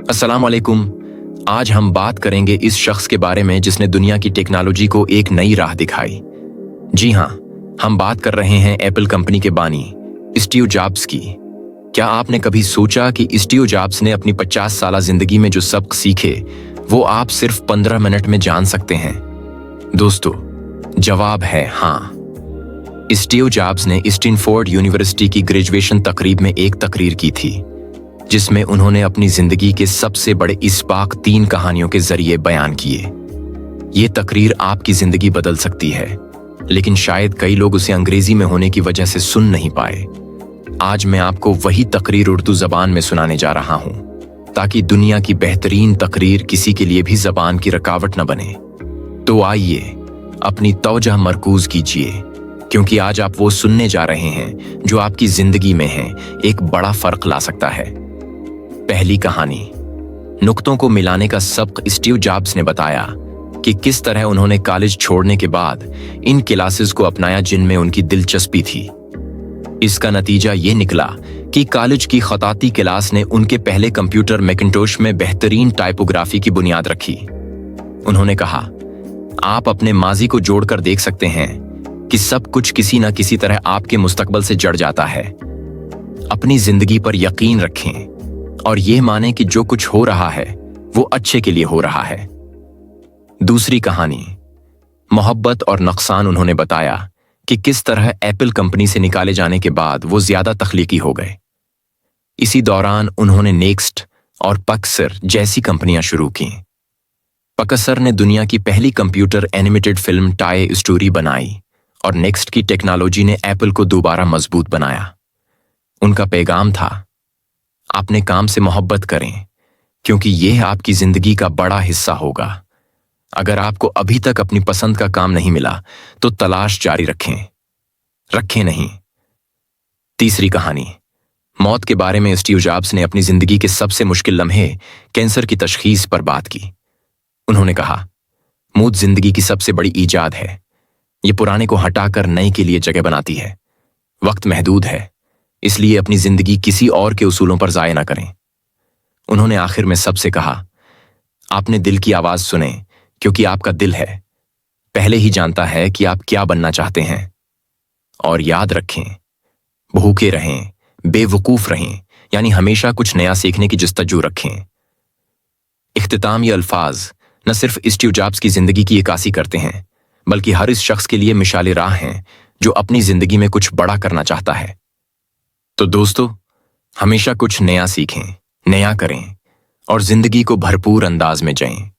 अस्सलाम वालेकुम। आज हम बात करेंगे इस शख्स के बारे में जिसने दुनिया की टेक्नोलॉजी को एक नई राह दिखाई। जी हाँ, हम बात कर रहे हैं एप्पल कंपनी के बानी स्टीव जॉब्स की। क्या आपने कभी सोचा कि स्टीव जॉब्स ने अपनी 50 साल जिंदगी में जो सबक सीखे वो आप सिर्फ 15 मिनट में जान सकते हैं? दोस्तों, जवाब है हाँ। स्टीव जॉब्स ने स्टैनफोर्ड यूनिवर्सिटी की ग्रेजुएशन तकरीब में एक तकरीर की थी जिसमें उन्होंने अपनी जिंदगी के सबसे बड़े इस्पाक 3 कहानियों के जरिए बयान किए। ये तकरीर आपकी जिंदगी बदल सकती है, लेकिन शायद कई लोग उसे अंग्रेजी में होने की वजह से सुन नहीं पाए। आज मैं आपको वही तकरीर उर्दू जबान में सुनाने जा रहा हूं, ताकि दुनिया की बेहतरीन तकरीर किसी के लिए भी जबान की रुकावट न बने। तो आइए अपनी तवज्जो मरकूज कीजिए, क्योंकि आज आप वो सुनने जा रहे हैं जो आपकी जिंदगी में है एक बड़ा फर्क ला सकता है। पहली कहानी, नुक्तों को मिलाने का सबक। स्टीव जॉब्स ने बताया कि किस तरह उन्होंने कॉलेज छोड़ने के बाद इन क्लासेस को अपनाया जिनमें उनकी दिलचस्पी थी। इसका नतीजा ये निकला कि कॉलेज की खताती क्लास ने उनके पहले कंप्यूटर मैकिन्टोश में बेहतरीन टाइपोग्राफी की बुनियाद रखी। उन्होंने कहा, आप अपने माजी को जोड़कर देख सकते हैं कि सब कुछ किसी न किसी तरह आपके मुस्तकबल से जड़ जाता है। अपनी जिंदगी पर यकीन रखें और यह माने कि जो कुछ हो रहा है वो अच्छे के लिए हो रहा है। दूसरी कहानी, मोहब्बत और नुकसान। उन्होंने बताया कि किस तरह एप्पल कंपनी से निकाले जाने के बाद वो ज्यादा तख्लीकी हो गए। इसी दौरान उन्होंने नेक्स्ट और पक्सर जैसी कंपनियां शुरू की। पक्सर ने दुनिया की पहली computer animated film toy story बनाई और नेक्स्ट की टेक्नोलॉजी ने एप्पल को दोबारा मजबूत बनाया। उनका पैगाम था, अपने काम से मोहब्बत करें, क्योंकि यह आपकी जिंदगी का बड़ा हिस्सा होगा। अगर आपको अभी तक अपनी पसंद का काम नहीं मिला तो तलाश जारी रखें नहीं। तीसरी कहानी, मौत के बारे में। स्टीव जॉब्स ने अपनी जिंदगी के सबसे मुश्किल लम्हे कैंसर की तशखीस पर बात की। उन्होंने कहा, मौत जिंदगी की सबसे बड़ी ईजाद है। ये पुराने को हटाकर नए के लिए जगह बनाती है। वक्त महदूद है, इसलिए अपनी जिंदगी किसी और के उसूलों पर जाया ना करें। उन्होंने आखिर में सबसे कहा, आपने दिल की आवाज सुने, क्योंकि आपका दिल है पहले ही जानता है कि आप क्या बनना चाहते हैं। और याद रखें, भूखे रहें, बेवकूफ रहें, यानी हमेशा कुछ नया सीखने की जस्तजू रखें। इख्तिताम ये अल्फाज न सिर्फ स्टीव जॉब्स की जिंदगी की इक्कासी करते हैं, बल्कि हर इस शख्स के लिए मिसाल राह हैं जो अपनी जिंदगी में कुछ बड़ा करना चाहता है। तो दोस्तों, हमेशा कुछ नया सीखें, नया करें और जिंदगी को भरपूर अंदाज में जिएं।